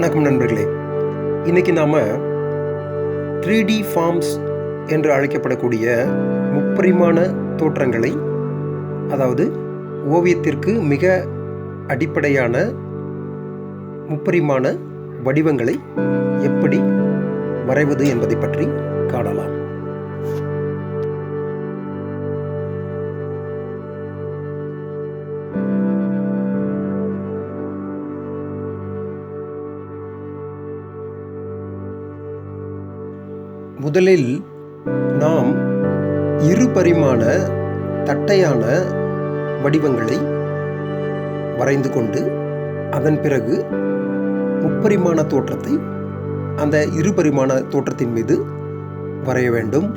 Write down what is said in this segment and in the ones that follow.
வணக்கம் நண்பர்களே. இன்றைக்கி நாம் 3D ஃபார்ம்ஸ் என்று அழைக்கப்படக்கூடிய முப்பரிமாண தோற்றங்களை, அதாவது ஓவியத்திற்கு மிக அடிப்படையான முப்பரிமாண வடிவங்களை எப்படி வரைவது என்பதை பற்றி காணலாம். முதலில் நாம் இருபரிமாண தட்டையான வடிவங்களை வரைந்து கொண்டு அதன் பிறகு முப்பரிமாண தோற்றத்தை அந்த இருபரிமாண தோற்றத்தின் மீது வரைய வேண்டும்.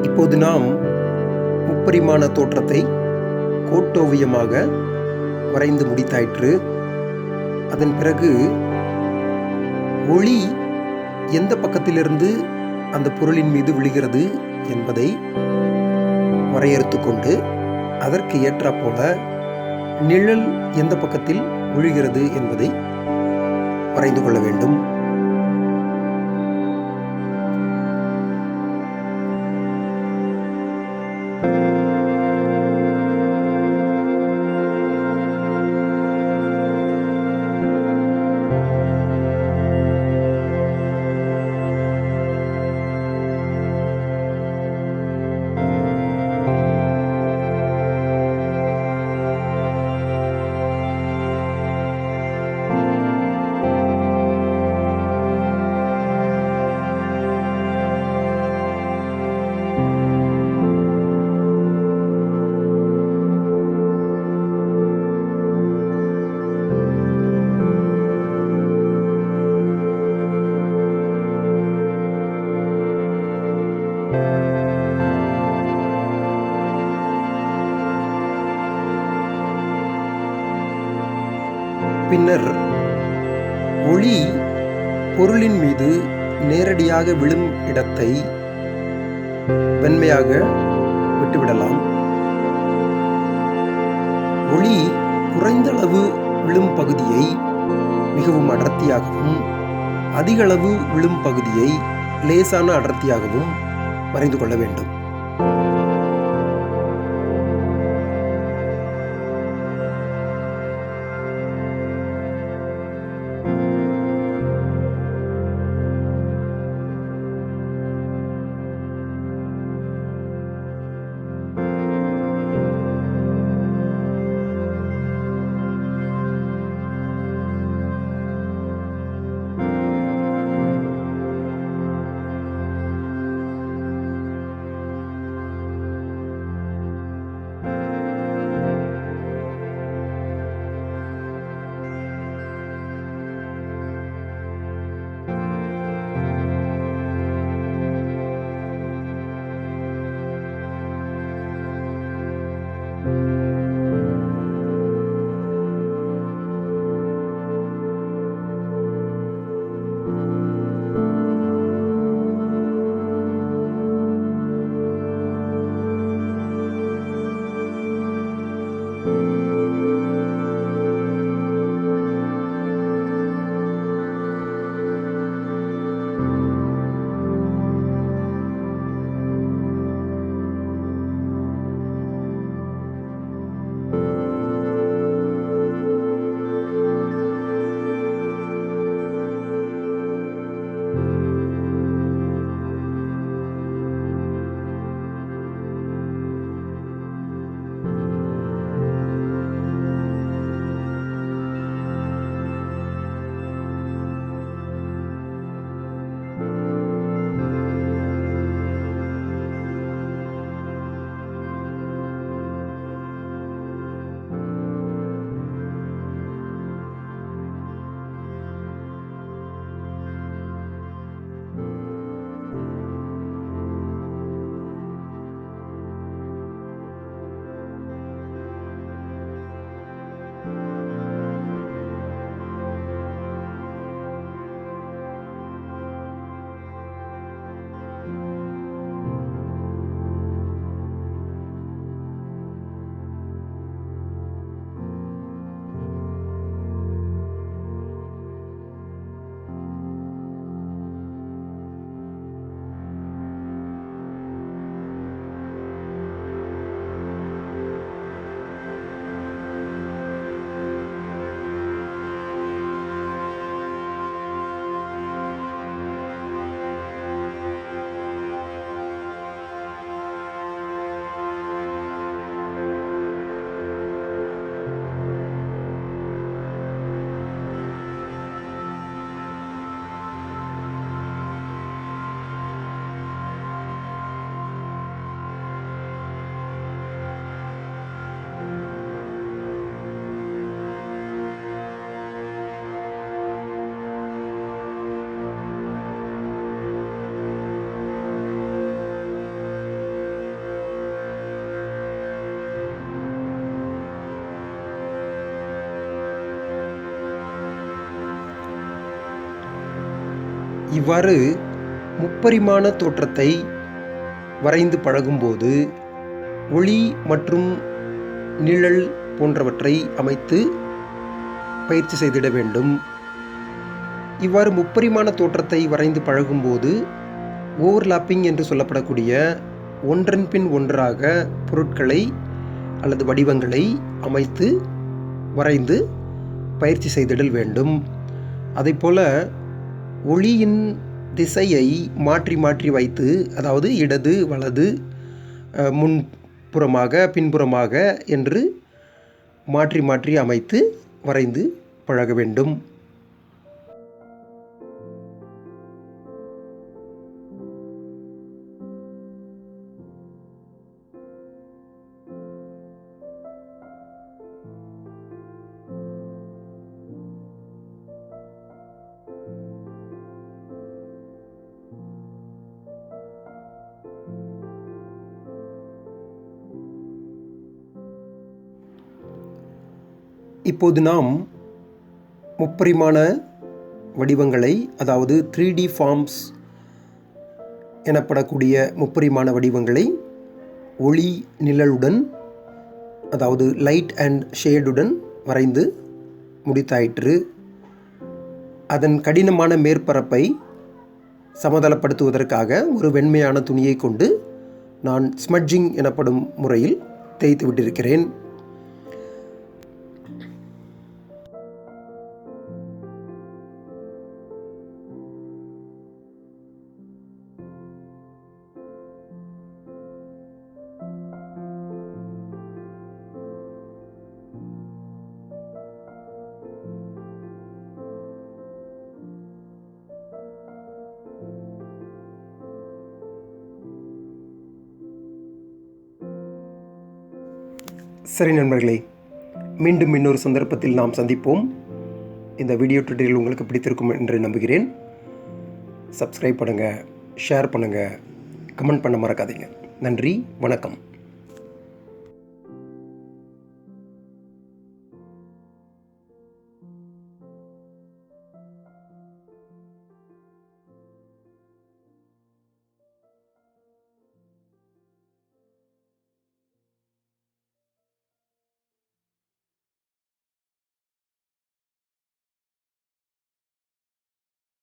இப்போது நாம் முப்பரிமாண தோற்றத்தை கோட்டோவியமாக வரைந்து முடித்தாயிற்று. அதன் பிறகு ஒளி எந்த பக்கத்திலிருந்து அந்த பொருளின் மீது விழுகிறது என்பதை வரையறுத்து கொண்டு அதற்கு ஏற்றாற்போல நிழல் எந்த பக்கத்தில் விழுகிறது என்பதை வரைந்து கொள்ள வேண்டும். பின்னர் ஒளி பொருளின் மீது நேரடியாக விழும் இடத்தை வெண்மையாக விட்டுவிடலாம். ஒளி குறைந்த அளவு விழும் பகுதியை மிகவும் அடர்த்தியாகவும், அதிக அளவு விழும் பகுதியை லேசான அடர்த்தியாகவும் வரைந்து கொள்ள வேண்டும். இவ்வாறு முப்பரிமாண தோற்றத்தை வரைந்து பழகும்போது ஒளி மற்றும் நிழல் போன்றவற்றை அமைத்து பயிற்சி செய்திட வேண்டும். இவ்வாறு முப்பரிமாண தோற்றத்தை வரைந்து பழகும்போது ஓவர்லாப்பிங் என்று சொல்லப்படக்கூடிய ஒன்றன் பின் ஒன்றாக பொருட்களை அல்லது வடிவங்களை அமைத்து வரைந்து பயிற்சி செய்திடல் வேண்டும். அதைப்போல ஒளியின் திசையை மாற்றி மாற்றி வைத்து, அதாவது இடது வலது முன்புறமாக பின்புறமாக என்று மாற்றி மாற்றி அமைத்து வரைந்து பழக வேண்டும். இப்போது நாம் முப்பரிமாண வடிவங்களை, அதாவது 3D ஃபார்ம்ஸ் எனப்படக்கூடிய முப்பரிமாண வடிவங்களை ஒளி நிழலுடன், அதாவது லைட் அண்ட் ஷேடுடன் வரைந்து முடித்தாயிற்று. அதன் கடினமான மேற்பரப்பை சமதளப்படுத்துவதற்காக ஒரு வெண்மையான துணியை கொண்டு நான் ஸ்மட்ஜிங் எனப்படும் முறையில் தேய்த்து விட்டிருக்கிறேன். சரி நண்பர்களே, மீண்டும் இன்னொரு சந்தர்ப்பத்தில் நாம் சந்திப்போம். இந்த வீடியோ டுட்டோரியல் உங்களுக்கு பிடித்திருக்கும் என்று நம்புகிறேன். சப்ஸ்கிரைப் பண்ணுங்கள், ஷேர் பண்ணுங்கள், கமெண்ட் பண்ண மறக்காதீங்க. நன்றி, வணக்கம்.